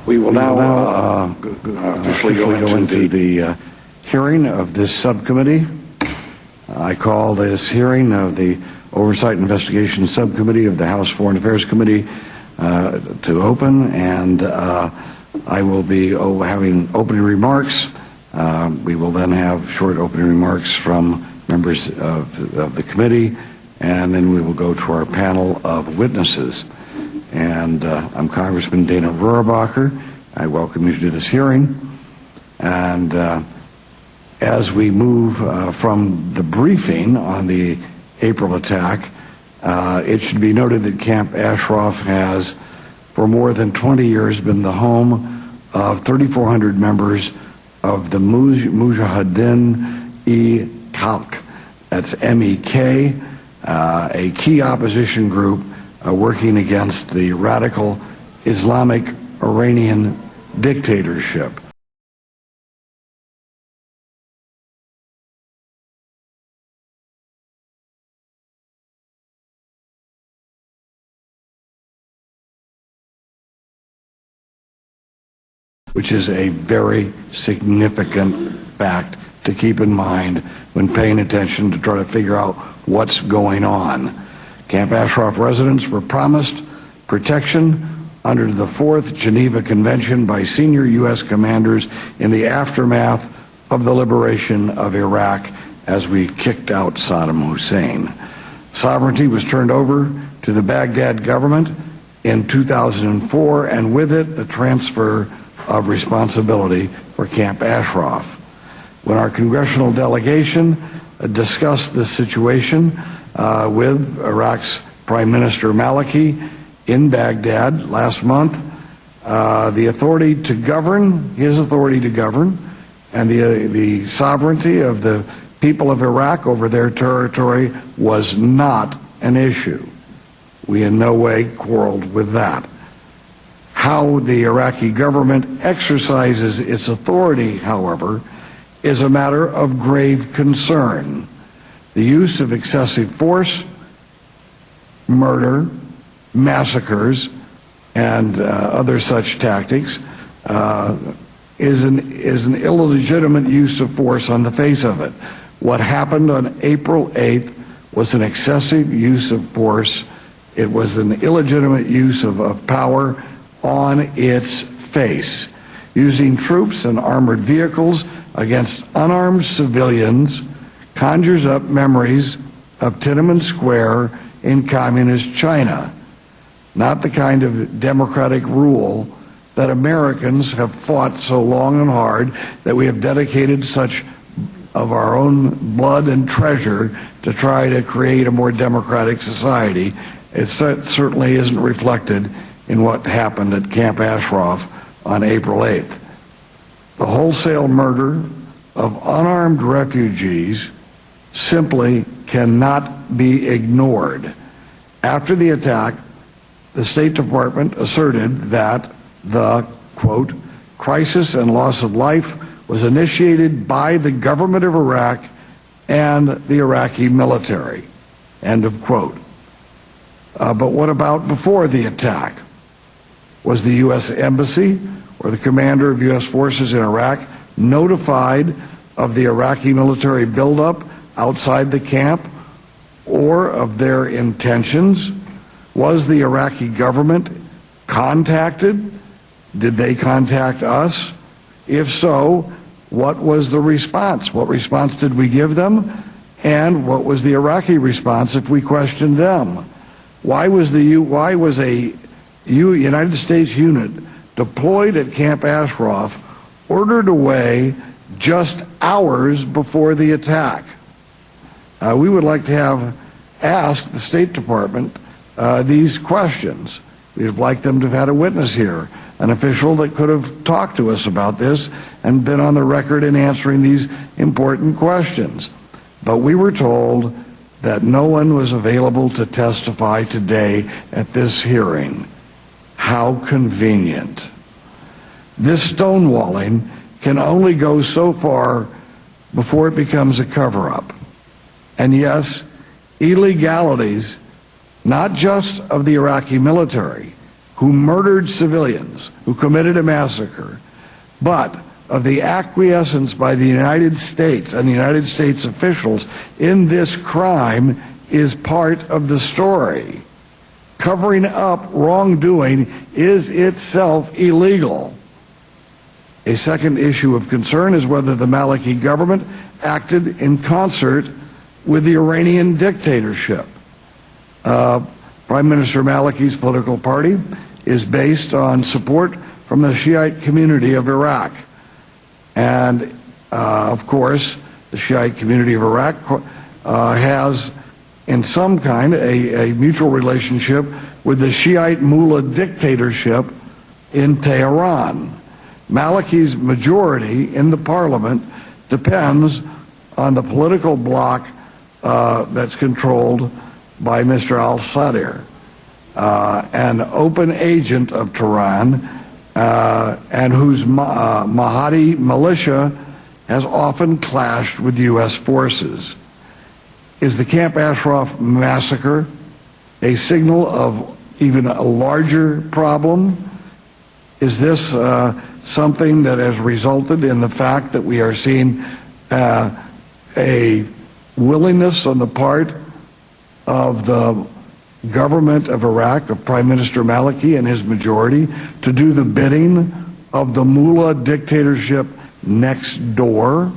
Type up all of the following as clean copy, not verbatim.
We will now officially go into the hearing of this subcommittee. I call this hearing of the Oversight and Investigation Subcommittee of the House Foreign Affairs Committee to open, and I will be having opening remarks. We will then have short opening remarks from members of the committee, and then we will go to our panel of witnesses. And I'm Congressman Dana Rohrabacher. I welcome you to this hearing. And as we move from the briefing on the April attack, it should be noted that Camp Ashraf has, for more than 20 years, been the home of 3,400 members of the Mujahideen-e-Khalq, that's MEK, a key opposition group working against the radical Islamic Iranian dictatorship. Which is a very significant fact to keep in mind when paying attention to try to figure out what's going on. Camp Ashraf residents were promised protection under the 4th Geneva Convention by senior U.S. commanders in the aftermath of the liberation of Iraq as we kicked out Saddam Hussein. Sovereignty was turned over to the Baghdad government in 2004, and with it the transfer of responsibility for Camp Ashraf. When our congressional delegation discussed this situation with Iraq's Prime Minister Maliki in Baghdad last month, the authority to govern, his authority to govern, and the sovereignty of the people of Iraq over their territory was not an issue. We in no way quarreled with that. How the Iraqi government exercises its authority, however, is a matter of grave concern. The use of excessive force, murder, massacres, and other such tactics is an illegitimate use of force on the face of it. What happened on April 8th was an excessive use of force. It was an illegitimate use of power on its face. Using troops and armored vehicles against unarmed civilians conjures up memories of Tiananmen Square in communist China, not the kind of democratic rule that Americans have fought so long and hard, that we have dedicated such of our own blood and treasure to try to create a more democratic society. It certainly isn't reflected in what happened at Camp Ashraf on April 8th. The wholesale murder of unarmed refugees simply cannot be ignored. After the attack, the State Department asserted that the, quote, crisis and loss of life was initiated by the government of Iraq and the Iraqi military, end of quote. But what about before the attack? Was the U.S. Embassy or the commander of U.S. forces in Iraq notified of the Iraqi military buildup outside the camp or of their intentions? Was the Iraqi government contacted? Did they contact us? If so, what was the response? What response did we give them? And what was the Iraqi response if we questioned them? Why was a United States unit deployed at Camp Ashraf ordered away just hours before the attack? We would like to have asked the State Department these questions. We would like them to have had a witness here, an official that could have talked to us about this and been on the record in answering these important questions. But we were told that no one was available to testify today at this hearing. How convenient. This stonewalling can only go so far before it becomes a cover-up. And yes, illegalities, not just of the Iraqi military, who murdered civilians, who committed a massacre, but of the acquiescence by the United States and the United States officials in this crime is part of the story. Covering up wrongdoing is itself illegal. A second issue of concern is whether the Maliki government acted in concert with the Iranian dictatorship. Prime Minister Maliki's political party is based on support from the Shiite community of Iraq. And, of course, the Shiite community of Iraq has, in some kind, a mutual relationship with the Shiite mullah dictatorship in Tehran. Maliki's majority in the parliament depends on the political bloc that's controlled by Mr. al-Sadr, an open agent of Tehran, and whose Mahdi militia has often clashed with U.S. forces. Is the Camp Ashraf massacre a signal of even a larger problem? Is this something that has resulted in the fact that we are seeing a willingness on the part of the government of Iraq, of Prime Minister Maliki and his majority, to do the bidding of the mullah dictatorship next door?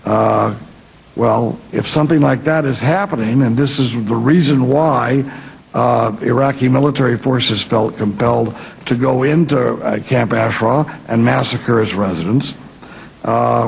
Well, if something like that is happening, and this is the reason why Iraqi military forces felt compelled to go into Camp Ashraf and massacre its residents,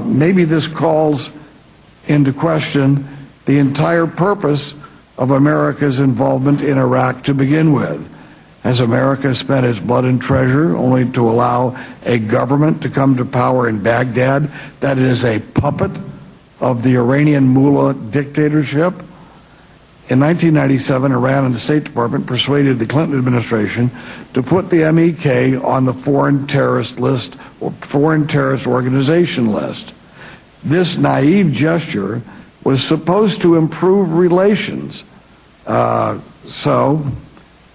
maybe this calls into question the entire purpose of America's involvement in Iraq to begin with. Has America spent its blood and treasure only to allow a government to come to power in Baghdad that is a puppet of the Iranian mullah dictatorship? In 1997, Iran and the State Department persuaded the Clinton administration to put the MEK on the foreign terrorist list, or foreign terrorist organization list. This naive gesture was supposed to improve relations. But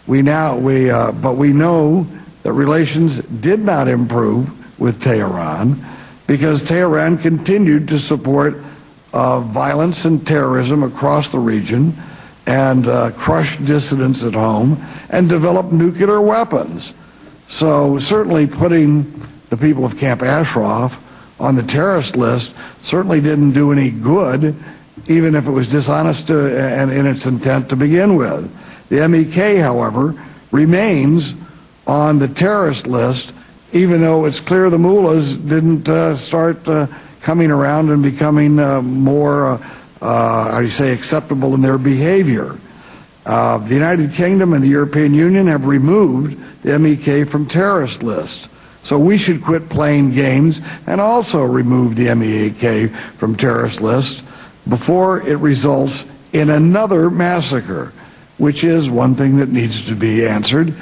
we know that relations did not improve with Tehran because Tehran continued to support violence and terrorism across the region and crush dissidents at home and develop nuclear weapons. So certainly putting the people of Camp Ashraf on the terrorist list certainly didn't do any good, even if it was dishonest and in its intent to begin with. The MEK, however, remains on the terrorist list, even though it's clear the mullahs didn't start coming around and becoming more, acceptable in their behavior. The United Kingdom and the European Union have removed the MEK from terrorist lists. So we should quit playing games and also remove the MEK from terrorist lists before it results in another massacre, which is one thing that needs to be answered.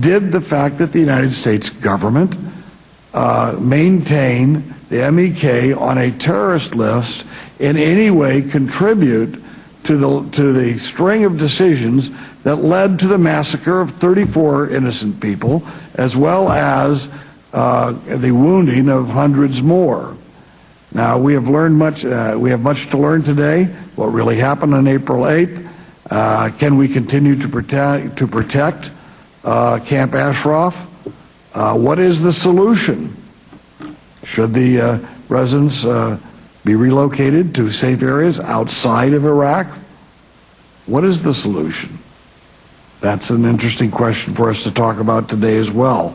Did the fact that the United States government maintain the MEK on a terrorist list in any way contribute to the string of decisions that led to the massacre of 34 innocent people, as well as the wounding of hundreds more? Now, we have learned much. We have much to learn today. What really happened on April 8th? Can we continue to protect Camp Ashraf? What is the solution? Should the residents be relocated to safe areas outside of Iraq? What is the solution? That's an interesting question for us to talk about today as well.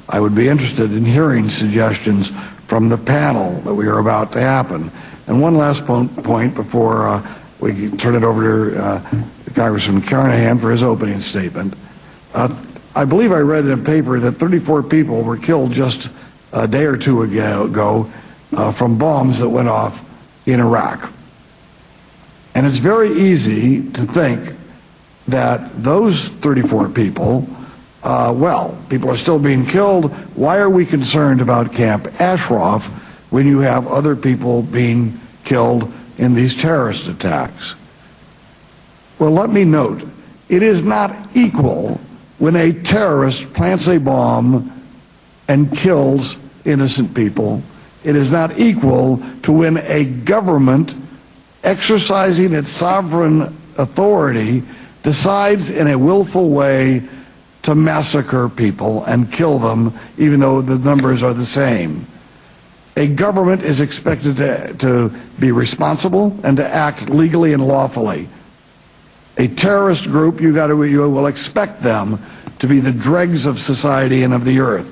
I would be interested in hearing suggestions from the panel that we are about to happen. And one last point before we turn it over to Congressman Carnahan for his opening statement. I believe I read in a paper that 34 people were killed just a day or two ago from bombs that went off in Iraq. And it's very easy to think that those 34 people, people are still being killed. Why are we concerned about Camp Ashraf when you have other people being killed in these terrorist attacks? Well, let me note, it is not equal when a terrorist plants a bomb and kills innocent people, it is not equal to when a government exercising its sovereign authority decides in a willful way to massacre people and kill them, even though the numbers are the same. A government is expected to be responsible and to act legally and lawfully. A terrorist group, you will expect them to be the dregs of society and of the earth.